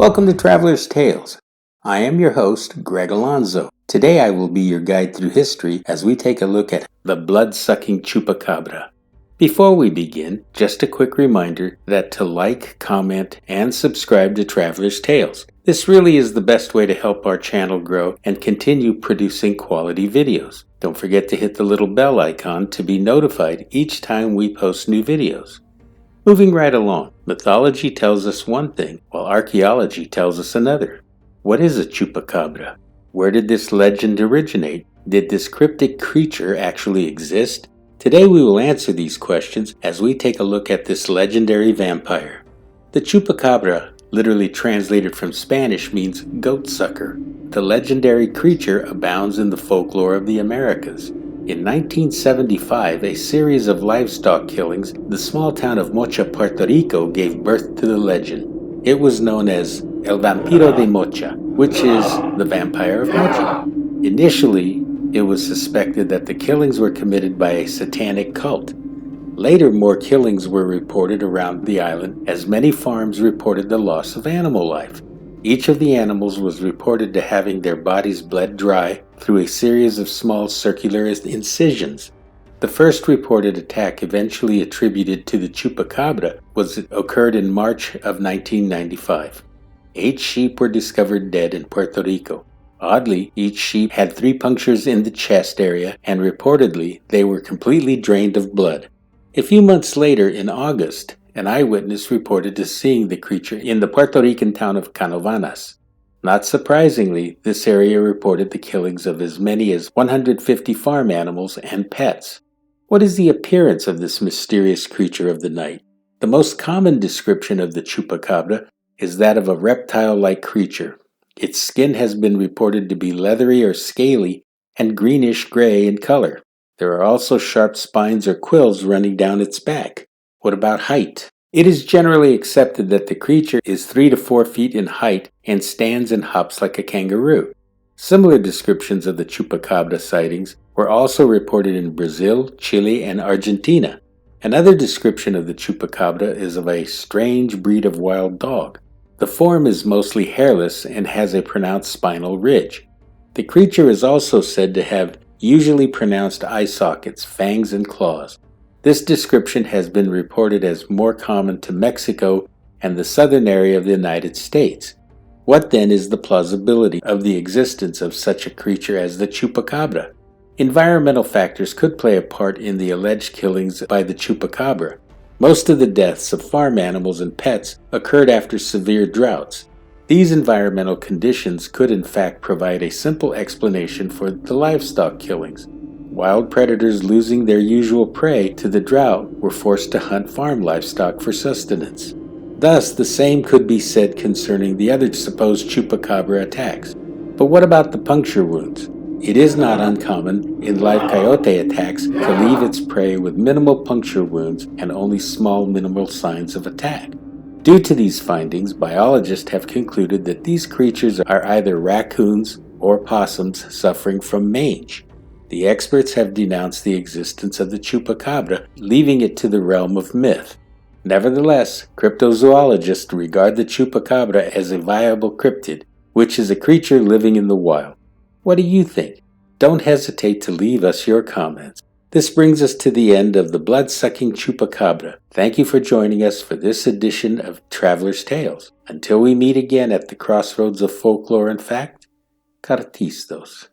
Welcome to Traveler's Tales. I am your host, Greg Alonzo. Today I will be your guide through history as we take a look at the blood-sucking Chupacabra. Before we begin, just a quick reminder that to like, comment, and subscribe to Traveler's Tales. This really is the best way to help our channel grow and continue producing quality videos. Don't forget to hit the little bell icon to be notified each time we post new videos. Moving right along, mythology tells us one thing, while archaeology tells us another. What is a Chupacabra? Where did this legend originate? Did this cryptic creature actually exist? Today we will answer these questions as we take a look at this legendary vampire. The Chupacabra, literally translated from Spanish, means goat sucker. The legendary creature abounds in the folklore of the Americas. In 1975, a series of livestock killings, the small town of Mocha, Puerto Rico, gave birth to the legend. It was known as El Vampiro de Mocha, which is the vampire of Mocha. Initially, it was suspected that the killings were committed by a satanic cult. Later, more killings were reported around the island as many farms reported the loss of animal life. Each of the animals was reported to having their bodies bled dry through a series of small circular incisions. The first reported attack, eventually attributed to the Chupacabra, occurred in March of 1995. 8 sheep were discovered dead in Puerto Rico. Oddly, each sheep had 3 punctures in the chest area, and reportedly they were completely drained of blood. A few months later, in August, an eyewitness reported to seeing the creature in the Puerto Rican town of Canovanas. Not surprisingly, this area reported the killings of as many as 150 farm animals and pets. What is the appearance of this mysterious creature of the night? The most common description of the Chupacabra is that of a reptile-like creature. Its skin has been reported to be leathery or scaly and greenish-gray in color. There are also sharp spines or quills running down its back. What about height? It is generally accepted that the creature is 3 to 4 feet in height and stands and hops like a kangaroo. Similar descriptions of the Chupacabra sightings were also reported in Brazil, Chile, and Argentina. Another description of the Chupacabra is of a strange breed of wild dog. The form is mostly hairless and has a pronounced spinal ridge. The creature is also said to have usually pronounced eye sockets, fangs, and claws. This description has been reported as more common to Mexico and the southern area of the United States. What then is the plausibility of the existence of such a creature as the Chupacabra? Environmental factors could play a part in the alleged killings by the Chupacabra. Most of the deaths of farm animals and pets occurred after severe droughts. These environmental conditions could in fact provide a simple explanation for the livestock killings. Wild predators losing their usual prey to the drought were forced to hunt farm livestock for sustenance. Thus, the same could be said concerning the other supposed Chupacabra attacks. But what about the puncture wounds? It is not uncommon in live coyote attacks to leave its prey with minimal puncture wounds and only small minimal signs of attack. Due to these findings, biologists have concluded that these creatures are either raccoons or possums suffering from mange. The experts have denounced the existence of the Chupacabra, leaving it to the realm of myth. Nevertheless, cryptozoologists regard the Chupacabra as a viable cryptid, which is a creature living in the wild. What do you think? Don't hesitate to leave us your comments. This brings us to the end of the blood-sucking Chupacabra. Thank you for joining us for this edition of Traveler's Tales. Until we meet again at the crossroads of folklore and fact, Cartistos.